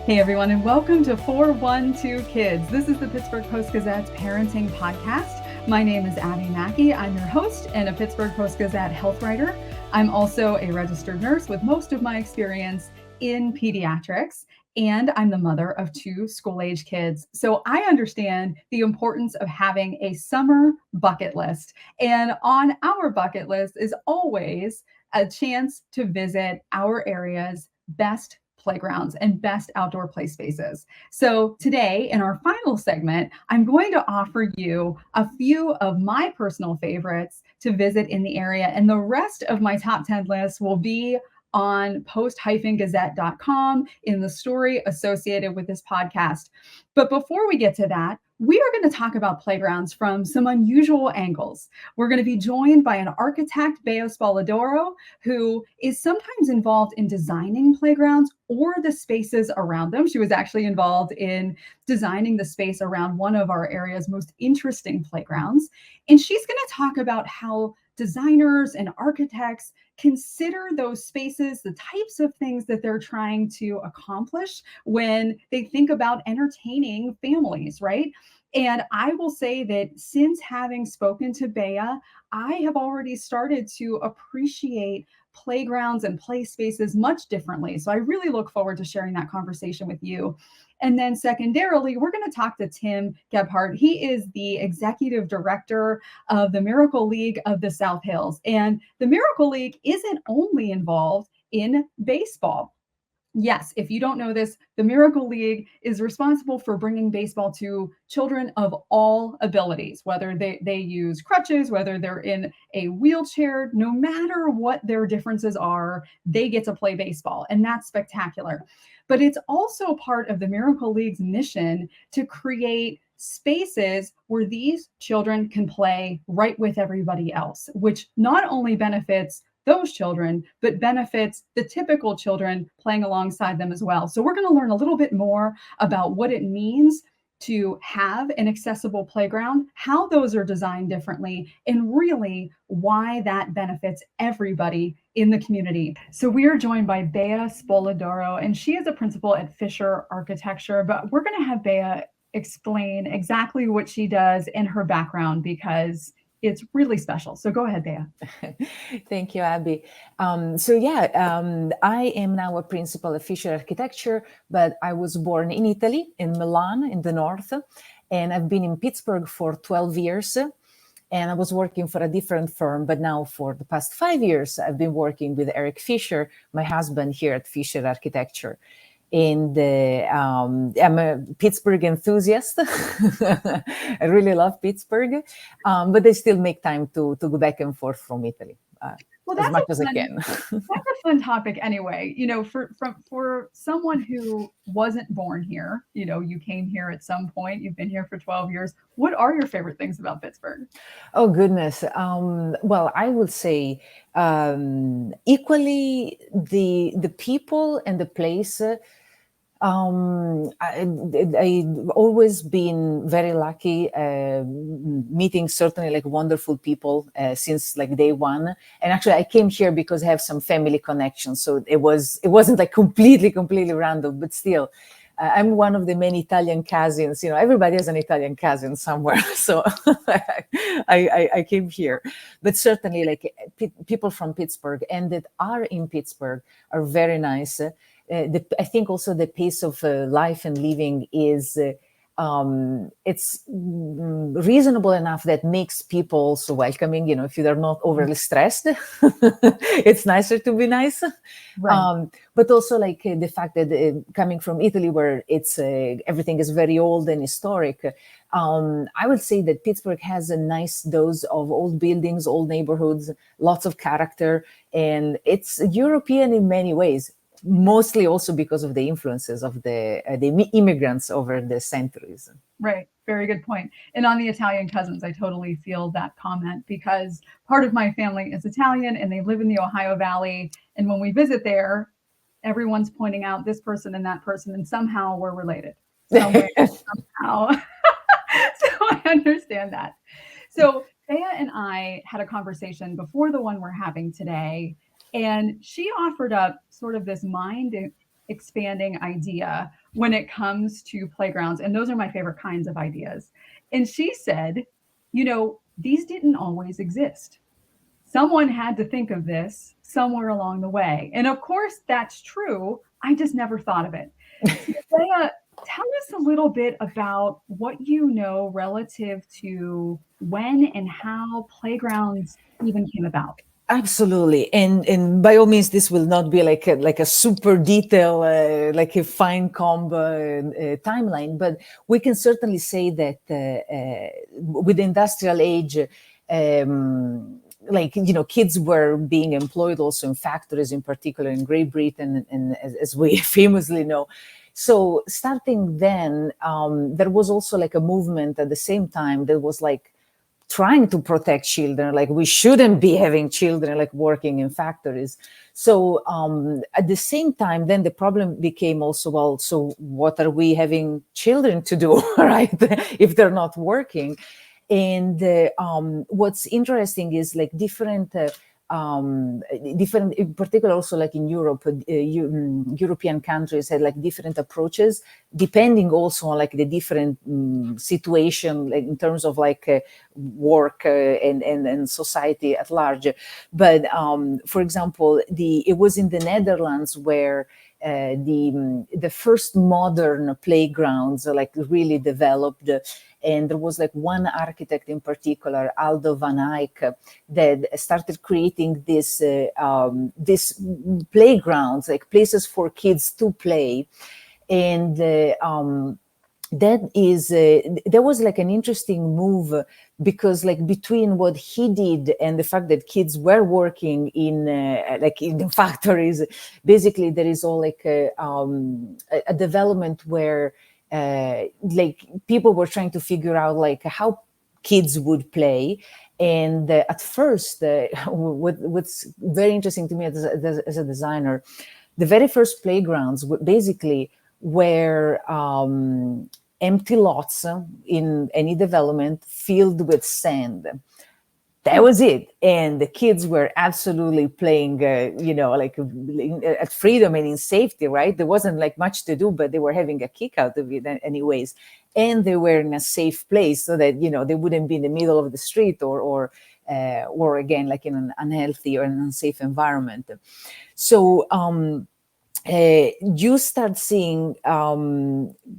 Hey everyone, and welcome to 412 Kids. This is the Pittsburgh Post-Gazette's parenting podcast. My name is Abby Mackey. I'm your host and a Pittsburgh Post-Gazette health writer. I'm also a registered nurse with most of my experience in pediatrics, and I'm the mother of 2 school-age kids. So I understand the importance of having a summer bucket list. And on our bucket list is always a chance to visit our area's best playgrounds and best outdoor play spaces. So today, in our final segment, I'm going to offer you a few of my personal favorites to visit in the area, and the rest of my top 10 list will be on post-gazette.com in the story associated with this podcast. But before we get to that, we are going to talk about playgrounds from some unusual angles. We're going to be joined by an architect, Bea Spoladoro, who is sometimes involved in designing playgrounds or the spaces around them. She was actually involved in designing the space around one of our area's most interesting playgrounds. And she's going to talk about how designers and architects consider those spaces, the types of things that they're trying to accomplish when they think about entertaining families, right? And I will say that since having spoken to Bea, I have already started to appreciate playgrounds and play spaces much differently. So I really look forward to sharing that conversation with you. And then secondarily, we're going to talk to Tim Gebhardt. He is the executive director of the Miracle League of the South Hills. And the Miracle League isn't only involved in baseball. Yes, if you don't know this, the Miracle League is responsible for bringing baseball to children of all abilities, whether they use crutches, whether they're in a wheelchair, no matter what their differences are, they get to play baseball. And that's spectacular. But it's also part of the Miracle League's mission to create spaces where these children can play right with everybody else, which not only benefits those children, but benefits the typical children playing alongside them as well. So we're going to learn a little bit more about what it means to have an accessible playground, how those are designed differently, and really why that benefits everybody in the community. So we are joined by Bea Spoladoro, and she is a principal at Fisher Architecture, but we're going to have Bea explain exactly what she does and her background because it's really special. So go ahead, Bea. Thank you, Abby. I am now a principal at Fisher Architecture, but I was born in Italy, in Milan, in the north, and I've been in Pittsburgh for 12 years. And I was working for a different firm, but now for the past 5 years, I've been working with Eric Fisher, my husband here at Fisher Architecture. And I'm a Pittsburgh enthusiast. I really love Pittsburgh, but I still make time to go back and forth from Italy as much as I can. That's a fun topic anyway. You know, for someone who wasn't born here, you know, you came here at some point, you've been here for 12 years. What are your favorite things about Pittsburgh? Oh, goodness. Well, I would say equally the people and the place. I've always been very lucky meeting certainly like wonderful people since like day one. And actually I came here because I have some family connections. So it wasn't like completely random, but still I'm one of the many Italian cousins. You know, everybody has an Italian cousin somewhere. So I came here, but certainly like people from Pittsburgh and that are in Pittsburgh are very nice. I think also the pace of life and living is it's reasonable enough that makes people also welcoming. You know, if they're not overly stressed, it's nicer to be nice. Right. But also like the fact that coming from Italy, where it's everything is very old and historic, I would say that Pittsburgh has a nice dose of old buildings, old neighborhoods, lots of character, and it's European in many ways. Mostly also because of the influences of the immigrants over the centuries. Right. Very good point. And on the Italian cousins, I totally feel that comment because part of my family is Italian and they live in the Ohio Valley. And when we visit there, everyone's pointing out this person and that person, and somehow we're related. Somewhere, somehow. So I understand that. So Bea and I had a conversation before the one we're having today. And she offered up sort of this mind expanding idea when it comes to playgrounds. And those are my favorite kinds of ideas. And she said, these didn't always exist. Someone had to think of this somewhere along the way. And of course, that's true. I just never thought of it. So, Leah, tell us a little bit about what you know relative to when and how playgrounds even came about. Absolutely, and by all means, this will not be like a super detail, like a fine comb timeline, but we can certainly say that with the industrial age, kids were being employed also in factories, in particular in Great Britain, and as we famously know. So starting then, there was also like a movement at the same time that was like trying to protect children, like we shouldn't be having children like working in factories. So at the same time, then the problem became also, well, so what are we having children to do, right, if they're not working? And what's interesting is like different, in particular also like in Europe, European countries had like different approaches, depending also on like the different situation, like in terms of like work and society at large. But for example, it was in the Netherlands where the first modern playgrounds like really developed, and there was like one architect in particular, Aldo van Eyck, that started creating this playgrounds, like places for kids to play. And that was like an interesting move, because like between what he did and the fact that kids were working in like in the factories, basically there is all like a development where like people were trying to figure out like how kids would play. And at first, what's very interesting to me as a designer, the very first playgrounds basically were empty lots in any development filled with sand. That was it. And the kids were absolutely playing, like at freedom and in safety, right? There wasn't like much to do, but they were having a kick out of it anyways. And they were in a safe place so that, they wouldn't be in the middle of the street or again, like in an unhealthy or an unsafe environment. So, you start seeing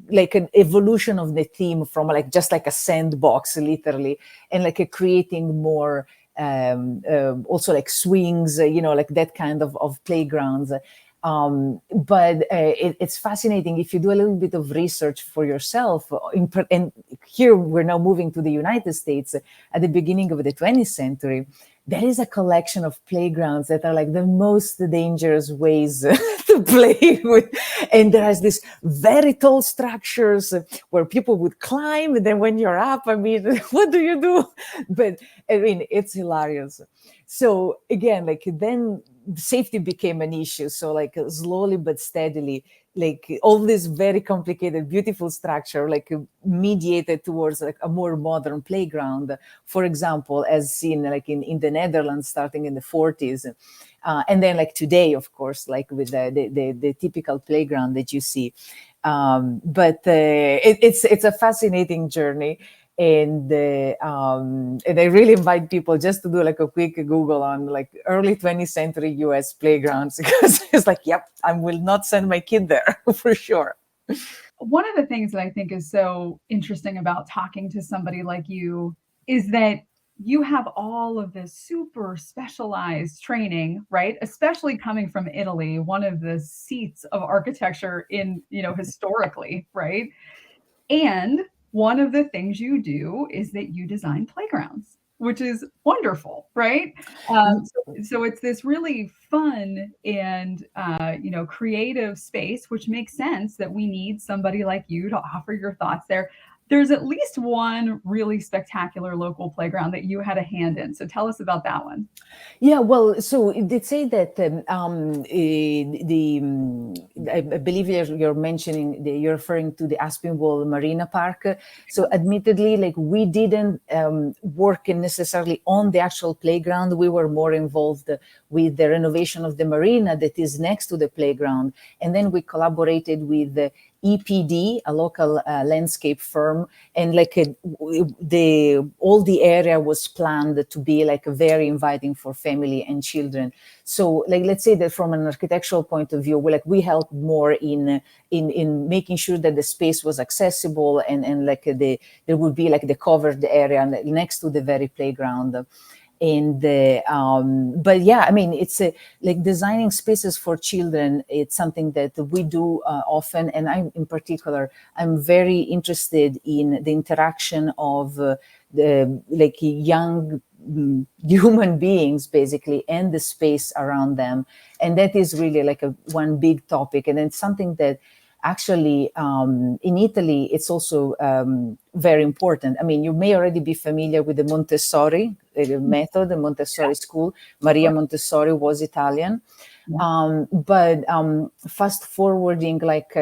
like an evolution of the theme from like just like a sandbox, literally, and like creating more also like swings, like that kind of playgrounds. But it's fascinating if you do a little bit of research for yourself. And here we're now moving to the United States at the beginning of the 20th century. There is a collection of playgrounds that are like the most dangerous ways to play with. And there is this very tall structures where people would climb. And then when you're up, I mean, what do you do? But I mean, it's hilarious. So again, like then safety became an issue. So like slowly but steadily, like all this very complicated, beautiful structure, like mediated towards like a more modern playground. For example, as seen like in the Netherlands, starting in the 40s. And then like today, of course, like with the typical playground that you see. But it's a fascinating journey. And I really invite people just to do like a quick Google on like early 20th century US playgrounds, because it's like, yep, I will not send my kid there for sure. One of the things that I think is so interesting about talking to somebody like you is that you have all of this super specialized training, right? Especially coming from Italy, one of the seats of architecture in, historically, right? And one of the things you do is that you design playgrounds, which is wonderful, right? So it's this really fun and creative space, which makes sense that we need somebody like you to offer your thoughts there. there's at least one really spectacular local playground that you had a hand in. So tell us about that one. Yeah, well, so they say that I believe you're mentioning, you're referring to the Aspinwall Marina Park. So admittedly, like we didn't work necessarily on the actual playground. We were more involved with the renovation of the marina that is next to the playground. And then we collaborated with EPD, a local landscape firm, and like all the area was planned to be like very inviting for family and children. So like let's say that from an architectural point of view, we helped more in making sure that the space was accessible and like there would be like the covered area next to the very playground. And but yeah, I mean, it's like designing spaces for children. It's something that we do often, and I'm very interested in the interaction of the like young human beings basically and the space around them, and that is really like one big topic, and it's something that actually in Italy it's also very important. I mean, you may already be familiar with the Montessori method, the Montessori school. Maria Montessori was Italian. But fast forwarding like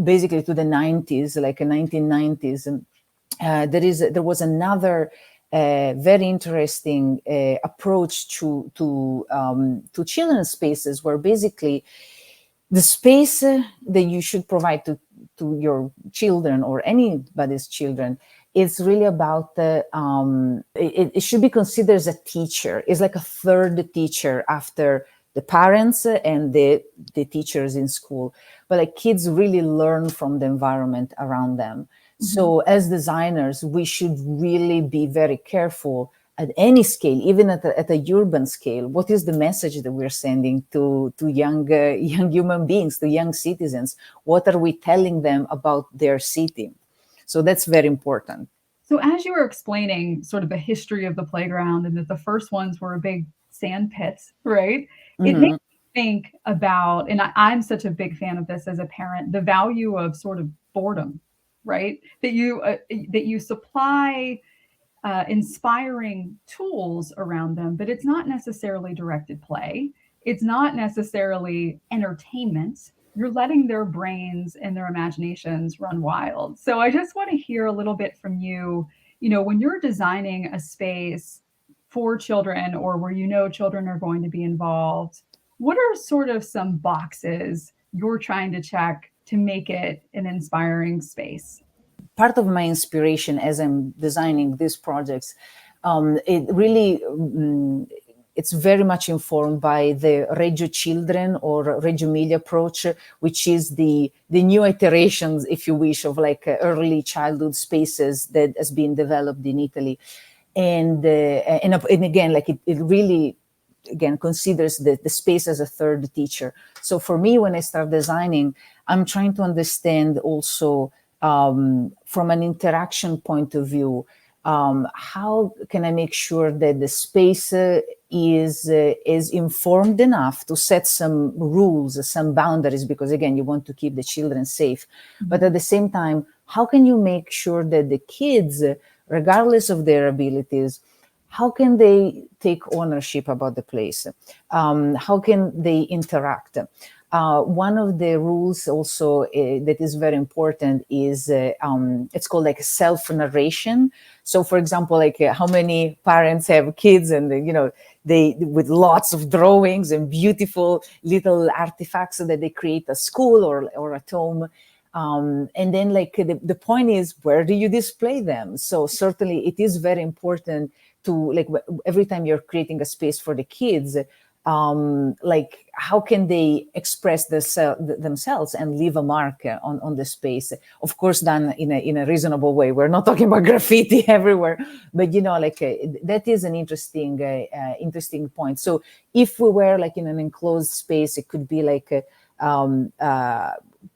basically to the 90s, like 1990s, there was another very interesting approach to children's spaces, where basically the space that you should provide to your children or anybody's children is really about it should be considered as a teacher. It's like a third teacher after the parents and the teachers in school. But like kids really learn from the environment around them. Mm-hmm. So as designers, we should really be very careful at any scale, even at a urban scale. What is the message that we're sending to young human beings, to young citizens? What are we telling them about their city? So that's very important. So as you were explaining sort of the history of the playground and that the first ones were big sand pits, right? Mm-hmm. It makes me think about, and I'm such a big fan of this as a parent, the value of sort of boredom, right? That you supply inspiring tools around them, but it's not necessarily directed play. It's not necessarily entertainment. You're letting their brains and their imaginations run wild. So I just want to hear a little bit from you, when you're designing a space for children or where children are going to be involved, what are sort of some boxes you're trying to check to make it an inspiring space? Part of my inspiration as I'm designing these projects, it really, it's very much informed by the Reggio Children or Reggio Emilia approach, which is the new iterations, if you wish, of like early childhood spaces that has been developed in Italy. And again, like it really, again, considers the space as a third teacher. So for me, when I start designing, I'm trying to understand also from an interaction point of view, how can I make sure that the space is informed enough to set some rules, some boundaries, because again, you want to keep the children safe. Mm-hmm. But at the same time, how can you make sure that the kids, regardless of their abilities, how can they take ownership about the place? How can they interact? One of the rules also that is very important is it's called like self-narration. So for example, like how many parents have kids and they with lots of drawings and beautiful little artifacts that they create at school or at home. And then like the point is, where do you display them? So certainly it is very important to like every time you're creating a space for the kids, like how can they express themselves and leave a mark on the space? Of course, done in a reasonable way. We're not talking about graffiti everywhere, but like that is an interesting point. So if we were like in an enclosed space, it could be like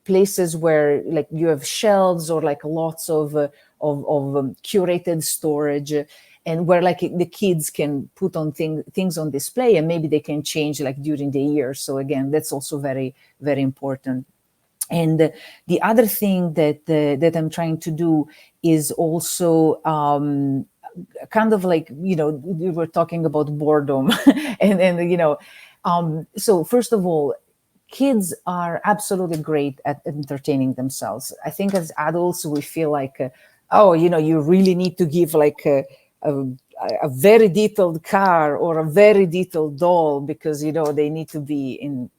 places where like you have shelves or like lots of curated storage. And where like the kids can put on things on display, and maybe they can change like during the year. So again, that's also very, very important. And the other thing that I'm trying to do is also kind of like, we were talking about boredom and so first of all, kids are absolutely great at entertaining themselves. I think as adults we feel like oh, you really need to give like a, a very detailed car or a very detailed doll because they need to be in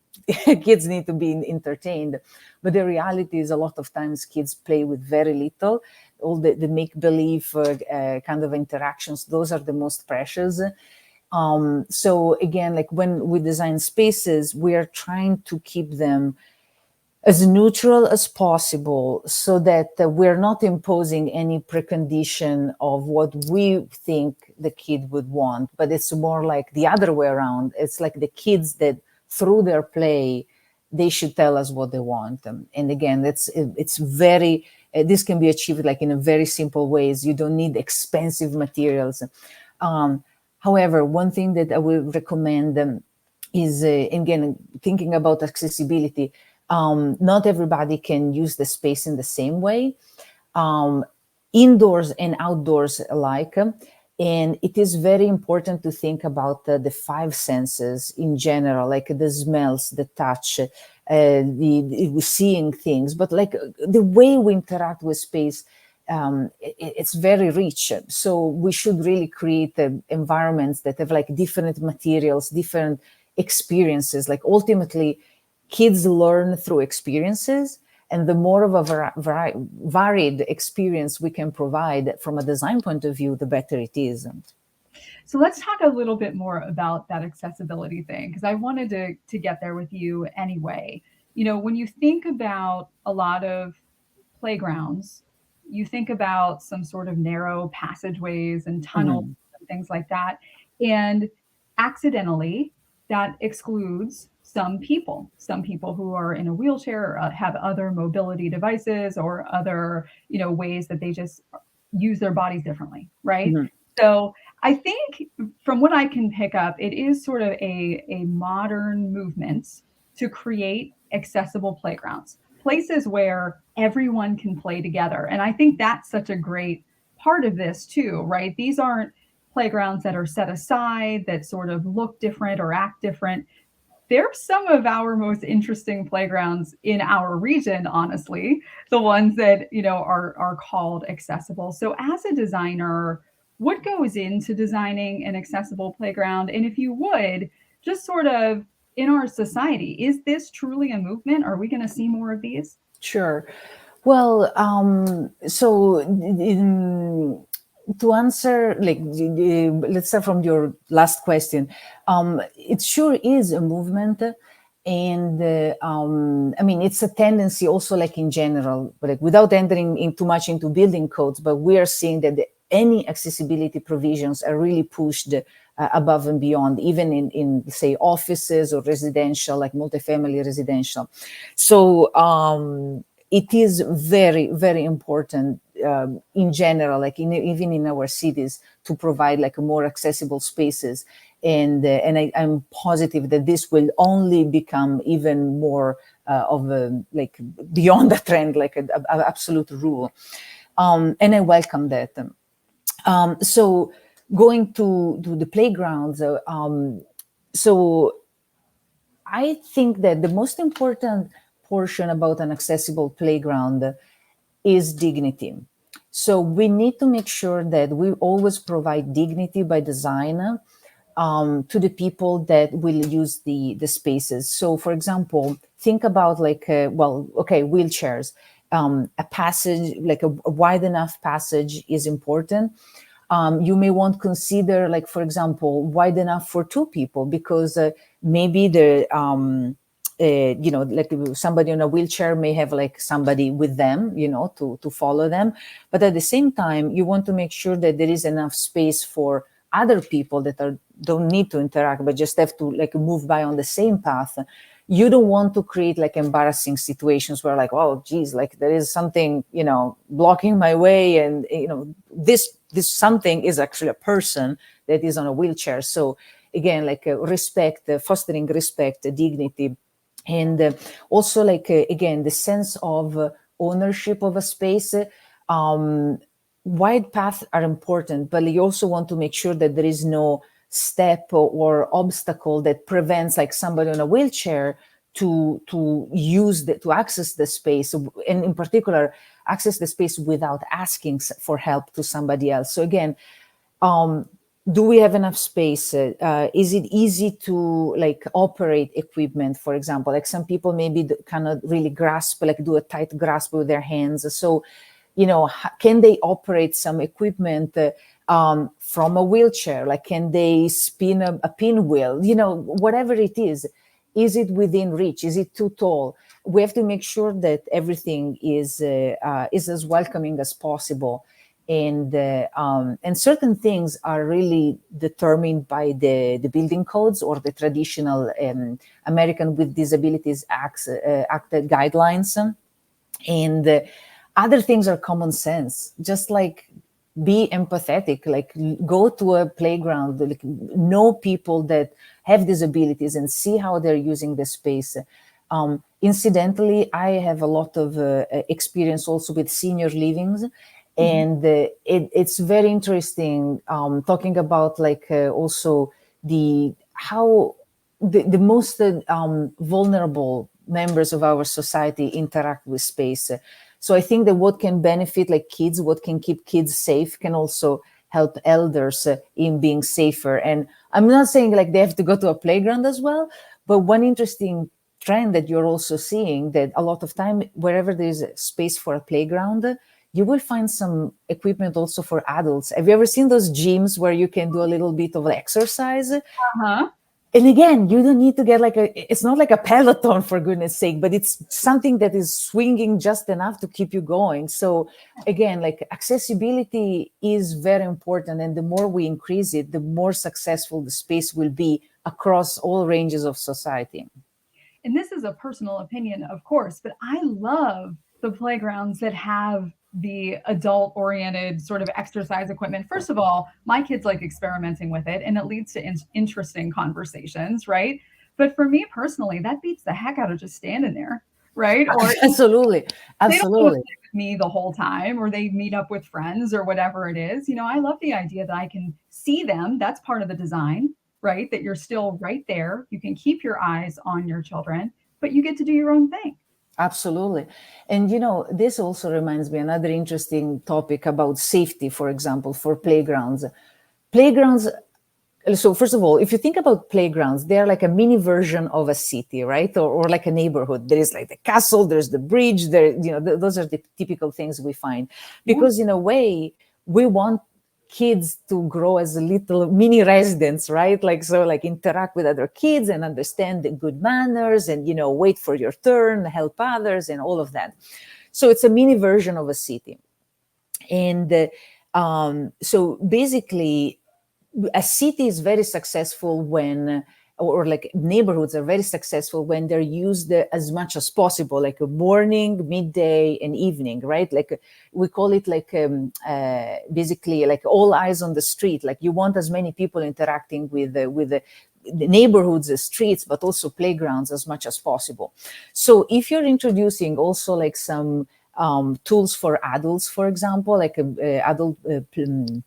kids need to be entertained. But the reality is a lot of times kids play with very little. All the make-believe kind of interactions, those are the most precious. So again, like when we design spaces, we are trying to keep them as neutral as possible so that we're not imposing any precondition of what we think the kid would want, but it's more like the other way around. It's like the kids that through their play, they should tell us what they want. And again, it's very, this can be achieved like in a very simple ways. You don't need expensive materials. However, one thing that I would recommend is, again, thinking about accessibility. Not everybody can use the space in the same way, indoors and outdoors alike. And it is very important to think about the five senses in general, like the smells, the touch, the seeing things, but like the way we interact with space, it's very rich. So we should really create environments that have like different materials, different experiences. Like ultimately, kids learn through experiences, and the more of a varied experience we can provide from a design point of view, the better it is. So let's talk a little bit more about that accessibility thing, because I wanted to get there with you anyway. When you think about a lot of playgrounds, you think about some sort of narrow passageways and tunnels and things like that. And accidentally, that excludes some people who are in a wheelchair or have other mobility devices or other, ways that they just use their bodies differently, right? Mm-hmm. So I think from what I can pick up, it is sort of a modern movement to create accessible playgrounds, places where everyone can play together. And I think that's such a great part of this too, right? These aren't playgrounds that are set aside, that sort of look different or act different. They're some of our most interesting playgrounds in our region, honestly, the ones that, are called accessible. So as a designer, what goes into designing an accessible playground? And if you would, just sort of in our society, is this truly a movement? Are we going to see more of these? Sure. Well, so to answer, like, let's start from your last question. It sure is a movement. And I mean, it's a tendency also, like in general, but like, without entering in too much into building codes, but we are seeing that any accessibility provisions are really pushed above and beyond, even in say offices or residential, like multifamily residential. So it is very, very important in general, like even in our cities, to provide like a more accessible spaces. And I'm positive that this will only become even more of a, like, beyond the trend, like an absolute rule. And I welcome that. So going to the playgrounds, so I think that the most important portion about an accessible playground is dignity. So we need to make sure that we always provide dignity by design to the people that will use the spaces. So, for example, think about like, wheelchairs. A passage, like a wide enough passage is important. You may want to consider, like, for example, wide enough for two people, because maybe like somebody in a wheelchair may have like somebody with them, to follow them. But at the same time, you want to make sure that there is enough space for other people that don't need to interact, but just have to like move by on the same path. You don't want to create like embarrassing situations where like, oh, geez, like there is something, blocking my way. And, this something is actually a person that is on a wheelchair. So again, like respect, fostering respect, dignity, And also like again the sense of ownership of a space. um, Wide paths are important, but you also want to make sure that there is no step or obstacle that prevents like somebody on a wheelchair to use to access the space, and in particular access the space without asking for help to somebody else. So again, um, do we have enough space? Is it easy to like operate equipment, for example? Like some people maybe cannot really grasp, like do a tight grasp with their hands. So, you know, can they operate some equipment from a wheelchair? Like, can they spin a pinwheel? You know, whatever it is it within reach? Is it too tall? We have to make sure that everything is as welcoming as possible, and certain things are really determined by the building codes or the traditional American with Disabilities Act guidelines, and other things are common sense. Just like be empathetic, like go to a playground, like know people that have disabilities and see how they're using the space. Incidentally, I have a lot of experience also with senior livings, Mhm. and it's very interesting talking about like also the how the most vulnerable members of our society interact with space. So I think that what can benefit like kids, what can keep kids safe, can also help elders in being safer. And I'm not saying like they have to go to a playground as well, but one interesting trend that you're also seeing, that a lot of time wherever there is a space for a playground, you will find some equipment also for adults. Have you ever seen those gyms where you can do a little bit of exercise? Uh-huh. And again, you don't need to get like it's not like a Peloton, for goodness sake, but it's something that is swinging just enough to keep you going. So again, like accessibility is very important, and the more we increase it, the more successful the space will be across all ranges of society. And this is a personal opinion, of course, but I love the playgrounds that have the adult oriented sort of exercise equipment. First of all, my kids like experimenting with it and it leads to interesting conversations, right? But for me personally, that beats the heck out of just standing there, right? Or Absolutely, they don't go sit absolutely. with me the whole time, or they meet up with friends or whatever it is. I love the idea that I can see them. That's part of the design, right? That you're still right there. You can keep your eyes on your children, but you get to do your own thing. Absolutely. And you know, this also reminds me another interesting topic about safety, for example, for playgrounds. Playgrounds, so first of all, if you think about playgrounds, they're like a mini version of a city, right? Or like a neighborhood. There is like the castle, there's the bridge, there, those are the typical things we find. Yeah. Because in a way, we want kids to grow as little mini residents, right? Like, so like interact with other kids and understand the good manners and, wait for your turn, help others and all of that. So it's a mini version of a city. And so basically, a city is very successful when, or like neighborhoods are very successful when they're used as much as possible, like a morning, midday, and evening, right? Like we call it like basically like all eyes on the street. Like you want as many people interacting with the neighborhoods, the streets, but also playgrounds as much as possible. So if you're introducing also like some tools for adults, for example, like adult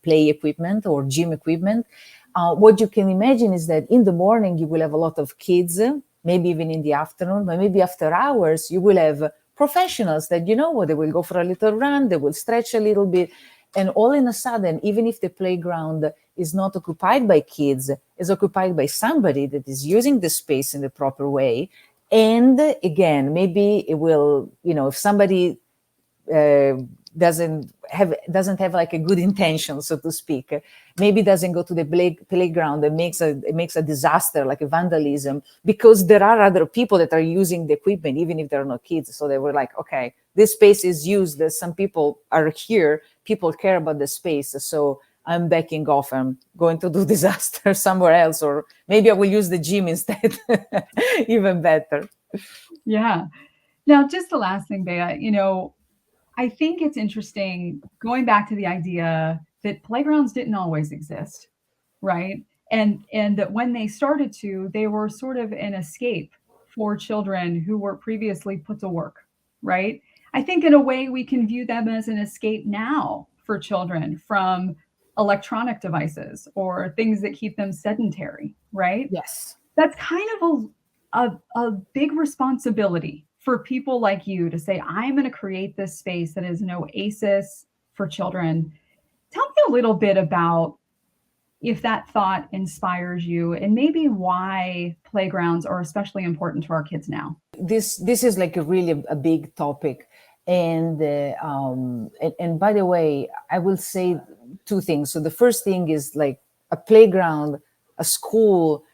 play equipment or gym equipment. What you can imagine is that in the morning you will have a lot of kids, maybe even in the afternoon, but maybe after hours you will have professionals that, they will go for a little run, they will stretch a little bit. And all in a sudden, even if the playground is not occupied by kids, is occupied by somebody that is using the space in the proper way. And again, maybe it will, if somebody uh, doesn't have like a good intention, so to speak, maybe doesn't go to the playground and makes a disaster, like a vandalism, because there are other people that are using the equipment, even if there are no kids. So they were like, okay, this space is used, some people are here, people care about the space, so I'm backing off, I'm going to do disaster somewhere else, or maybe I will use the gym instead. Even better. Yeah. Now, just the last thing, Bea, I think it's interesting going back to the idea that playgrounds didn't always exist, right? And that when they started to, they were sort of an escape for children who were previously put to work, right? I think in a way we can view them as an escape now for children from electronic devices or things that keep them sedentary, right? Yes. That's kind of a big responsibility for people like you to say, I'm going to create this space that is an oasis for children. Tell me a little bit about if that thought inspires you and maybe why playgrounds are especially important to our kids now. This is like a really a big topic, and by the way, I will say two things. So the first thing is like a playground, a school,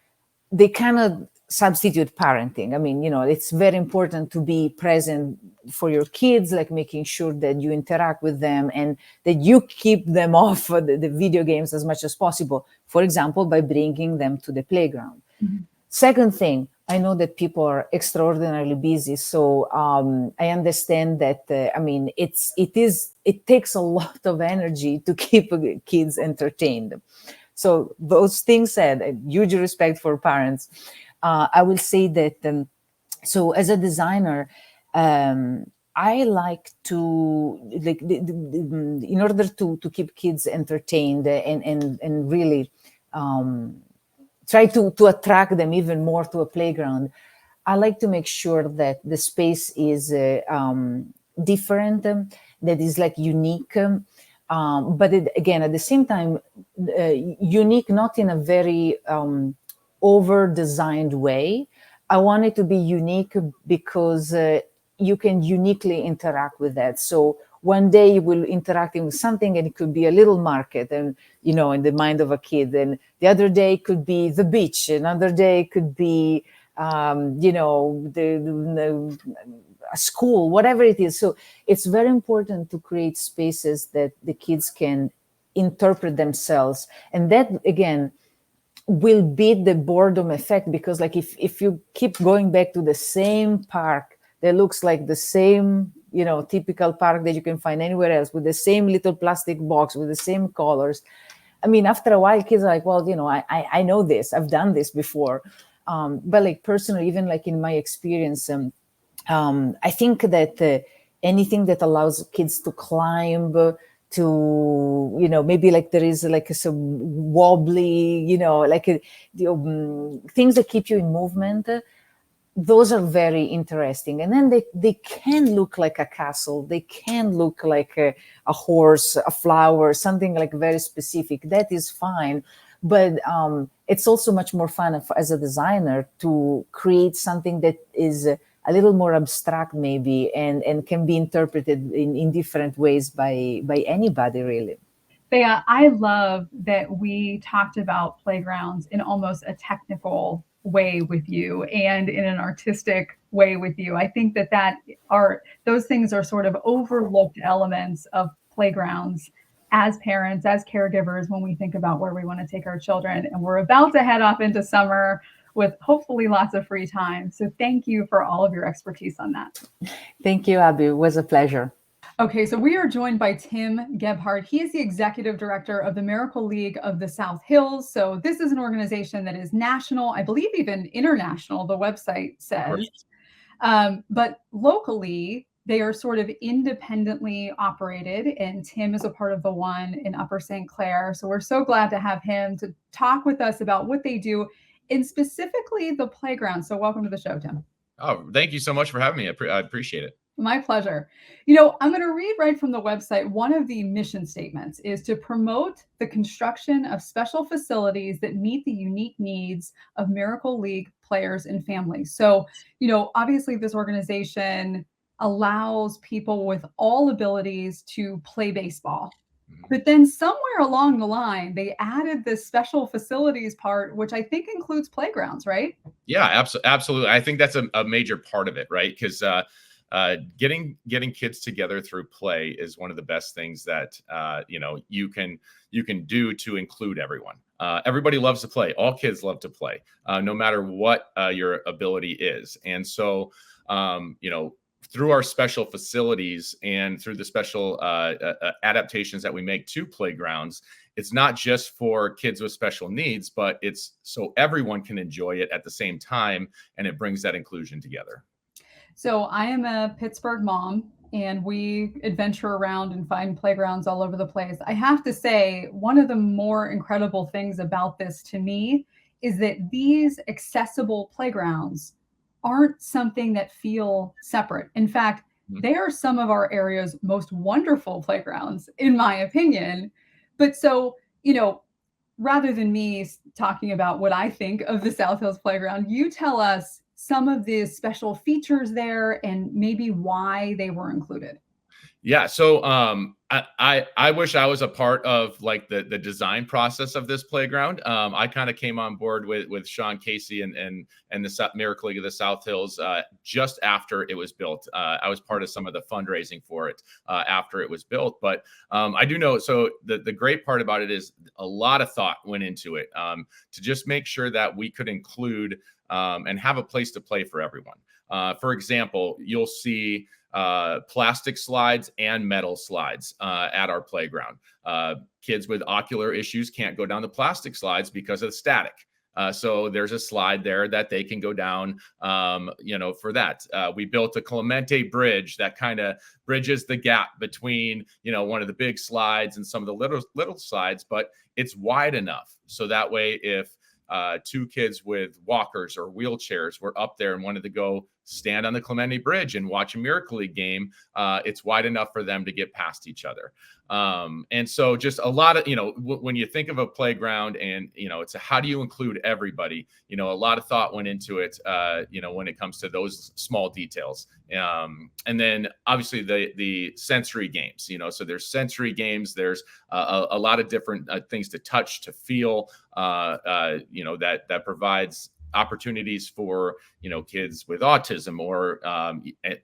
they cannot substitute parenting. I mean, it's very important to be present for your kids, like making sure that you interact with them and that you keep them off the video games as much as possible. For example, by bringing them to the playground. Mm-hmm. Second thing, I know that people are extraordinarily busy, so I understand that. It takes a lot of energy to keep kids entertained. So those things said, huge respect for parents. I will say that, so as a designer, I like to, in order to keep kids entertained and really try to attract them even more to a playground, I like to make sure that the space is different, that is like unique. But again, at the same time, unique, not in a very over-designed way. I want it to be unique because you can uniquely interact with that. So one day you will interacting with something and it could be a little market and, in the mind of a kid. And the other day could be the beach. Another day could be, a school, whatever it is. So it's very important to create spaces that the kids can interpret themselves. And that, again, will beat the boredom effect, because like if you keep going back to the same park that looks like the same, typical park that you can find anywhere else with the same little plastic box with the same colors. I mean, after a while, kids are like, well, I know this, I've done this before. But like personally, even like in my experience, I think that anything that allows kids to climb, to maybe like there is like some wobbly, things that keep you in movement, those are very interesting. And then they can look like a castle, they can look like a horse, a flower, something like very specific. That is fine. But it's also much more fun as a designer to create something that is a little more abstract maybe and can be interpreted in different ways by anybody, really. Bea, I love that we talked about playgrounds in almost a technical way with you and in an artistic way with you. I think that those things are sort of overlooked elements of playgrounds as parents, as caregivers, when we think about where we want to take our children. And we're about to head off into summer with hopefully lots of free time. So thank you for all of your expertise on that. Thank you, Abby. It was a pleasure. Okay, so we are joined by Tim Gebhardt. He is the executive director of the Miracle League of the South Hills. So this is an organization that is national, I believe even international, the website says. But locally, they are sort of independently operated, and Tim is a part of the one in Upper St. Clair. So we're so glad to have him to talk with us about what they do, and specifically the playground. So welcome to the show, Tim. Oh, thank you so much for having me. I appreciate it. My pleasure. I'm going to read right from the website. One of the mission statements is to promote the construction of special facilities that meet the unique needs of Miracle League players and families. So, obviously this organization allows people with all abilities to play baseball. But then somewhere along the line, they added this special facilities part, which I think includes playgrounds, right? Yeah, absolutely. I think that's a major part of it, right? Because getting kids together through play is one of the best things that you can do to include everyone. Everybody loves to play. All kids love to play, no matter what your ability is. And so, through our special facilities and through the special adaptations that we make to playgrounds, it's not just for kids with special needs, but it's so everyone can enjoy it at the same time, and it brings that inclusion together. So I am a Pittsburgh mom, and we adventure around and find playgrounds all over the place. I have to say, one of the more incredible things about this to me is that these accessible playgrounds aren't something that feel separate. In fact, they are some of our area's most wonderful playgrounds, in my opinion. But so, rather than me talking about what I think of the South Hills Playground, you tell us some of the special features there and maybe why they were included. Yeah. So I wish I was a part of like the design process of this playground. I kind of came on board with Sean Casey and the Miracle League of the South Hills just after it was built. I was part of some of the fundraising for it after it was built. But I do know, so the great part about it is a lot of thought went into it to just make sure that we could include and have a place to play for everyone. For example, you'll see plastic slides and metal slides at our playground. Kids with ocular issues can't go down the plastic slides because of the static. So there's a slide there that they can go down, for that. We built a Clemente bridge that kind of bridges the gap between, one of the big slides and some of the little slides, but it's wide enough. So that way, if two kids with walkers or wheelchairs were up there and wanted to go stand on the Clemente Bridge and watch a Miracle League game, it's wide enough for them to get past each other. And so just a lot of, when you think of a playground and, it's how do you include everybody? A lot of thought went into it, when it comes to those small details. And then obviously the sensory games, so there's sensory games, there's a lot of different things to touch, to feel, that provides opportunities for kids with autism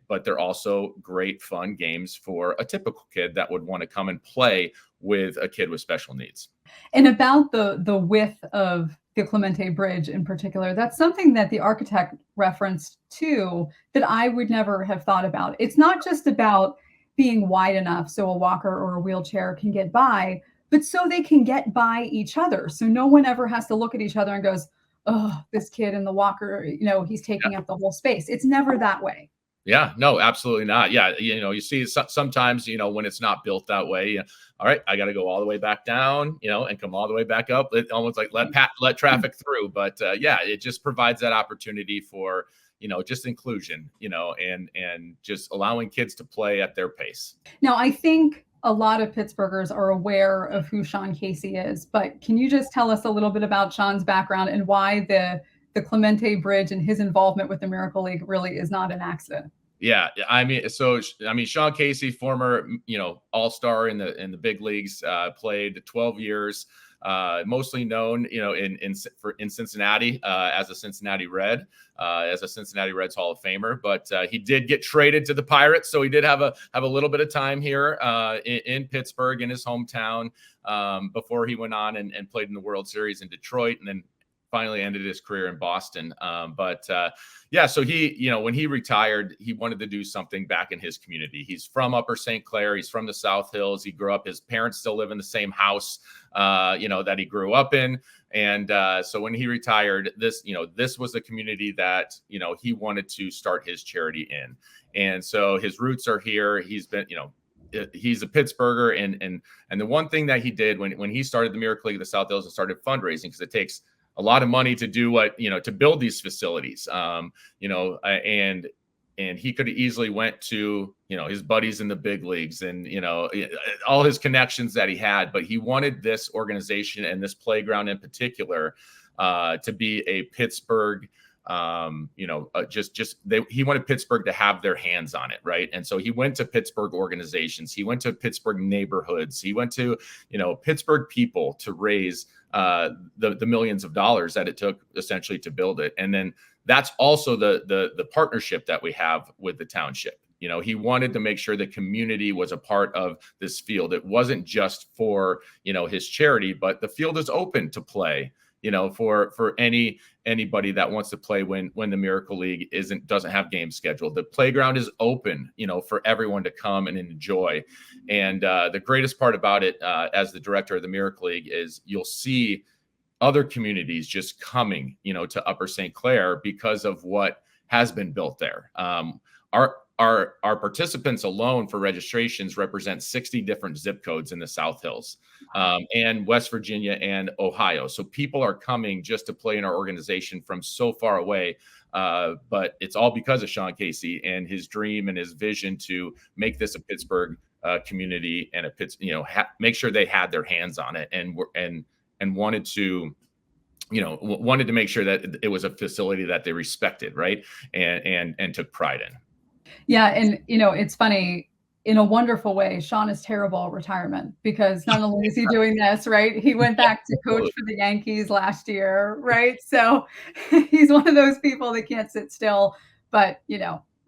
but they're also great fun games for a typical kid that would want to come and play with a kid with special needs. And about the width of the Clemente Bridge in particular, that's something that the architect referenced too that I would never have thought about. It's not just about being wide enough so a walker or a wheelchair can get by, but so they can get by each other. So no one ever has to look at each other and goes, oh, this kid in the walker, he's taking up the whole space. It's never that way. Yeah, no, absolutely not. Yeah. You see sometimes, when it's not built that way, all right, I got to go all the way back down, and come all the way back up. It almost like let traffic through. But it just provides that opportunity for, just inclusion, and just allowing kids to play at their pace. Now, I think a lot of Pittsburghers are aware of who Sean Casey is, but can you just tell us a little bit about Sean's background and why the Clemente Bridge and his involvement with the Miracle League really is not an accident? Yeah, Sean Casey, former, all-star in the big leagues, played 12 years, mostly known, in Cincinnati as a Cincinnati Red, as a Cincinnati Reds Hall of Famer. But he did get traded to the Pirates, so he did have a little bit of time here in Pittsburgh, in his hometown, before he went on and played in the World Series in Detroit, and then finally ended his career in Boston. So he, when he retired, he wanted to do something back in his community. He's from Upper St. Clair. He's from the South Hills. He grew up, his parents still live in the same house, that he grew up in. And so when he retired, this was a community that, he wanted to start his charity in. And so his roots are here. He's been, he's a Pittsburgher. And the one thing that he did when he started the Miracle League of the South Hills and started fundraising, because it takes a lot of money to do to build these facilities, and he could have easily went to, his buddies in the big leagues and, all his connections that he had, but he wanted this organization and this playground in particular, to be a Pittsburgh, he wanted Pittsburgh to have their hands on it. Right. And so he went to Pittsburgh organizations. He went to Pittsburgh neighborhoods. He went to, Pittsburgh people to raise the millions of dollars that it took essentially to build it. And then that's also the partnership that we have with the township. He wanted to make sure the community was a part of this field. It wasn't just for, his charity, but the field is open to play, for anybody that wants to play when the Miracle League doesn't have games scheduled. The playground is open, for everyone to come and enjoy. And the greatest part about it, as the director of the Miracle League, is you'll see other communities just coming, to Upper St. Clair because of what has been built there. Our participants alone for registrations represent 60 different zip codes in the South Hills, and West Virginia and Ohio. So people are coming just to play in our organization from so far away. But it's all because of Sean Casey and his dream and his vision to make this a Pittsburgh community, and make sure they had their hands on it and wanted to make sure that it was a facility that they respected, right, and took pride in. Yeah. And, it's funny, in a wonderful way, Sean is terrible at retirement, because not only is he doing this, right, he went back to coach for the Yankees last year, right? So he's one of those people that can't sit still, but,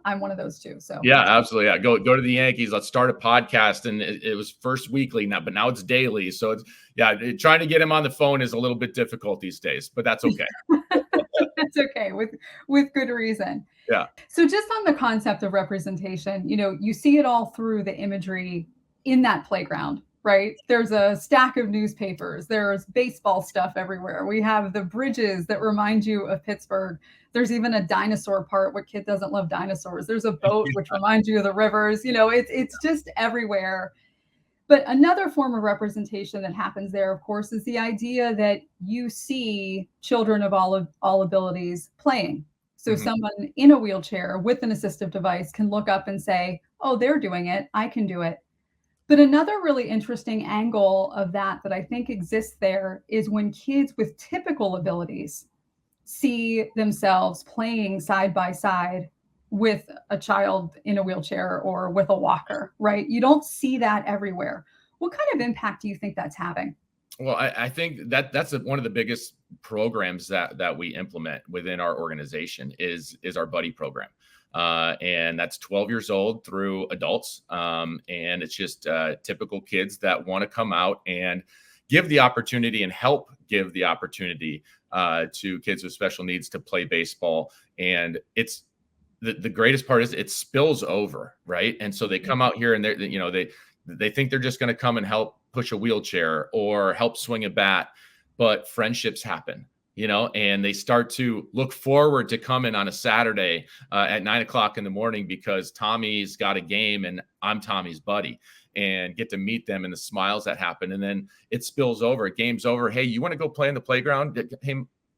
I'm one of those too. So yeah, absolutely. Yeah. Go to the Yankees. Let's start a podcast. And it was first weekly now, but now it's daily. So trying to get him on the phone is a little bit difficult these days, but that's okay. That's okay, with good reason. Yeah. So just on the concept of representation, you see it all through the imagery in that playground, right? There's a stack of newspapers. There's baseball stuff everywhere. We have the bridges that remind you of Pittsburgh. There's even a dinosaur part. What kid doesn't love dinosaurs? There's a boat which reminds you of the rivers. It's just everywhere. But another form of representation that happens there, of course, is the idea that you see children of all abilities playing. So someone in a wheelchair with an assistive device can look up and say, oh, they're doing it, I can do it. But another really interesting angle of that I think exists there is when kids with typical abilities see themselves playing side by side with a child in a wheelchair or with a walker, right? You don't see that everywhere. What kind of impact do you think that's having? Well, I think that's one of the biggest programs that we implement within our organization is our buddy program. And that's 12 years old through adults. And it's just typical kids that want to come out and give the opportunity and help give the opportunity to kids with special needs to play baseball. And it's the greatest part is it spills over, right? And so they come out here and they think they're just going to come and help push a wheelchair or help swing a bat, but friendships happen, and they start to look forward to coming on a Saturday at 9:00 in the morning because Tommy's got a game and I'm Tommy's buddy, and get to meet them and the smiles that happen. And then it spills over. Game's over. Hey, you want to go play in the playground? Hey,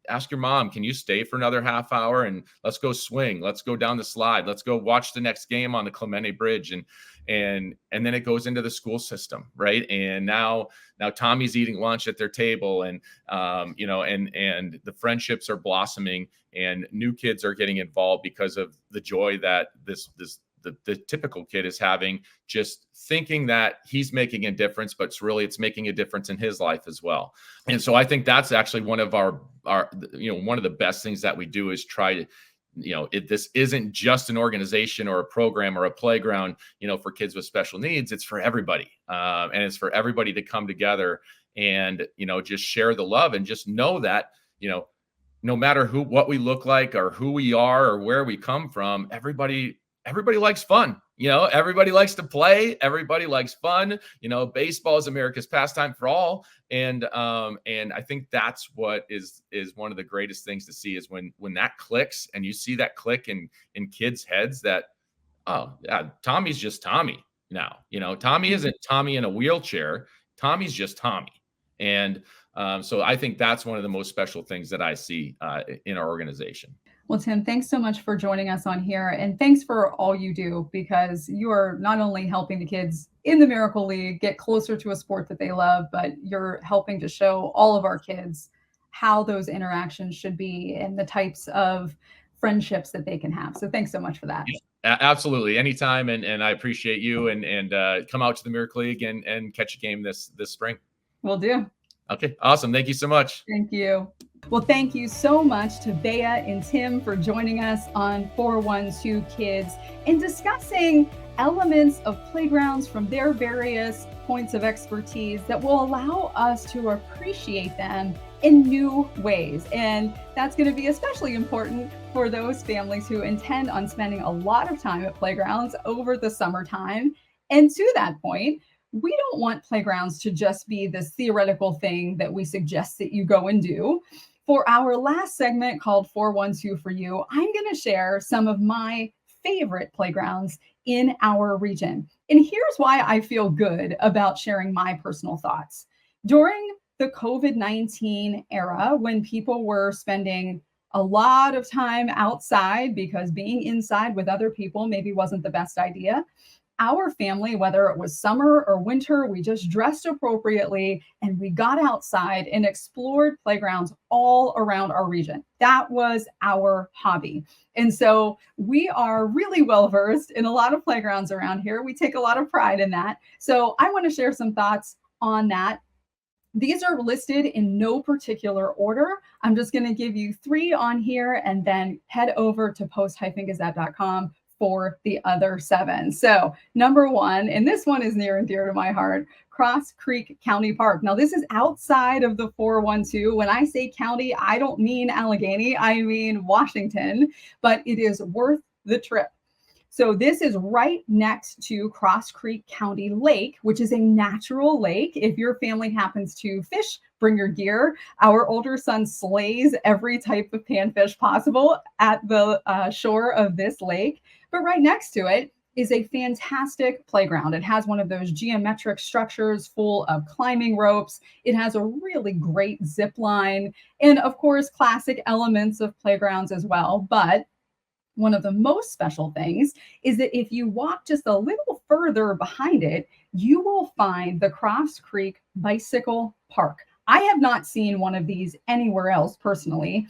ask your mom, can you stay for another half hour and let's go swing? Let's go down the slide. Let's go watch the next game on the Clemente Bridge. And then it goes into the school system, right? And now Tommy's eating lunch at their table, and and the friendships are blossoming, and new kids are getting involved because of the joy that the typical kid is having, just thinking that he's making a difference, but it's making a difference in his life as well. And so I think that's actually one of our one of the best things that we do is try to, this isn't just an organization or a program or a playground, for kids with special needs. It's for everybody. And it's for everybody to come together and, just share the love and just know that, no matter what we look like or who we are or where we come from, everybody likes fun. Everybody likes to play. Everybody likes fun. Baseball is America's pastime for all. And I think that's what is one of the greatest things to see is when that clicks and you see that click in kids' heads that, oh yeah, Tommy's just Tommy now. Tommy isn't Tommy in a wheelchair. Tommy's just Tommy. And so I think that's one of the most special things that I see in our organization. Well, Tim, thanks so much for joining us on here. And thanks for all you do, because you are not only helping the kids in the Miracle League get closer to a sport that they love, but you're helping to show all of our kids how those interactions should be and the types of friendships that they can have. So thanks so much for that. Yeah, absolutely. Anytime. And I appreciate you and come out to the Miracle League and catch a game this spring. Will do. Okay, awesome. Thank you so much. Thank you. Well, thank you so much to Bea and Tim for joining us on 412 Kids and discussing elements of playgrounds from their various points of expertise that will allow us to appreciate them in new ways. And that's going to be especially important for those families who intend on spending a lot of time at playgrounds over the summertime. And to that point, we don't want playgrounds to just be this theoretical thing that we suggest that you go and do. For our last segment called 412 for You, I'm going to share some of my favorite playgrounds in our region. And here's why I feel good about sharing my personal thoughts. During the COVID-19 era, when people were spending a lot of time outside because being inside with other people maybe wasn't the best idea, our family, whether it was summer or winter, we just dressed appropriately and we got outside and explored playgrounds all around our region. That was our hobby. And so we are really well versed in a lot of playgrounds around here. We take a lot of pride in that. So I want to share some thoughts on that. These are listed in no particular order. I'm just going to give you 3 on here and then head over to post-gazette.com for the other 7. So number 1, and this one is near and dear to my heart, Cross Creek County Park. Now this is outside of the 412. When I say county, I don't mean Allegheny, I mean Washington, but it is worth the trip. So this is right next to Cross Creek County Lake, which is a natural lake. If your family happens to fish, bring your gear. Our older son slays every type of panfish possible at the shore of this lake. But right next to it is a fantastic playground. It has one of those geometric structures full of climbing ropes. It has a really great zip line and, of course, classic elements of playgrounds as well. But one of the most special things is that if you walk just a little further behind it, you will find the Cross Creek Bicycle Park. I have not seen one of these anywhere else personally.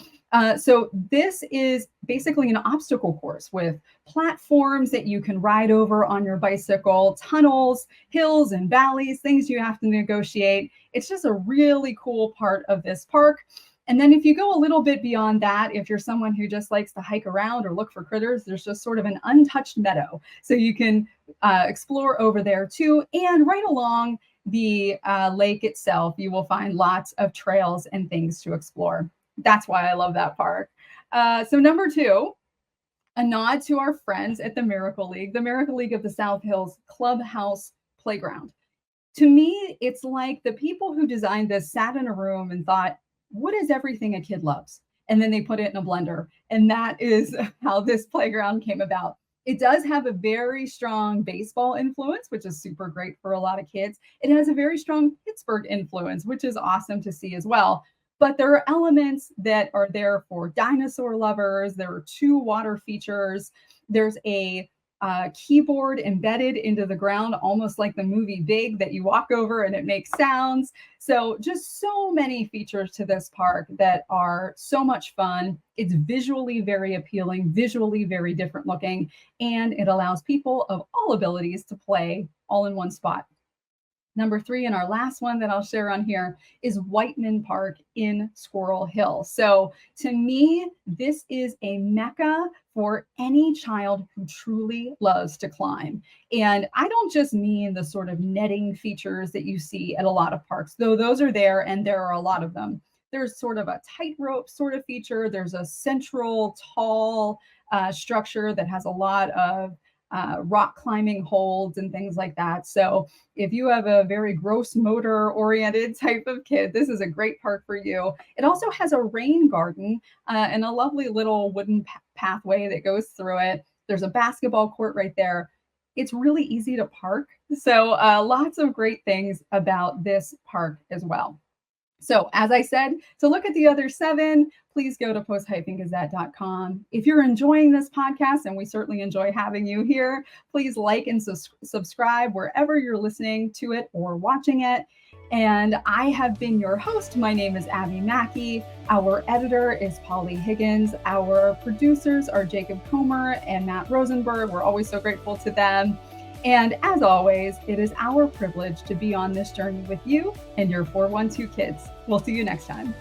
So this is basically an obstacle course with platforms that you can ride over on your bicycle, tunnels, hills and valleys, things you have to negotiate. It's just a really cool part of this park. And then if you go a little bit beyond that, if you're someone who just likes to hike around or look for critters, there's just sort of an untouched meadow. So you can explore over there too. And right along the lake itself, you will find lots of trails and things to explore. That's why I love that park. So number 2, a nod to our friends at the Miracle League of the South Hills Clubhouse Playground. To me, it's like the people who designed this sat in a room and thought, what is everything a kid loves? And then they put it in a blender. And that is how this playground came about. It does have a very strong baseball influence, which is super great for a lot of kids. It has a very strong Pittsburgh influence, which is awesome to see as well. But there are elements that are there for dinosaur lovers. There are 2 water features. There's a keyboard embedded into the ground, almost like the movie Big, that you walk over and it makes sounds. So just so many features to this park that are so much fun. It's visually very appealing, visually very different looking, and it allows people of all abilities to play all in one spot. Number 3, and our last one that I'll share on here, is Whiteman Park in Squirrel Hill. So to me, this is a mecca for any child who truly loves to climb. And I don't just mean the sort of netting features that you see at a lot of parks, though those are there and there are a lot of them. There's sort of a tightrope sort of feature. There's a central tall structure that has a lot of rock climbing holds and things like that. So if you have a very gross motor oriented type of kid, this is a great park for you. It also has a rain garden and a lovely little wooden pathway that goes through it. There's a basketball court right there. It's really easy to park. So lots of great things about this park as well. So as I said, to look at the other 7, please go to post-gazette.com. If you're enjoying this podcast, and we certainly enjoy having you here, please like and subscribe wherever you're listening to it or watching it. And I have been your host. My name is Abby Mackey. Our editor is Polly Higgins. Our producers are Jacob Comer and Matt Rosenberg. We're always so grateful to them. And as always, it is our privilege to be on this journey with you and your 412 kids. We'll see you next time.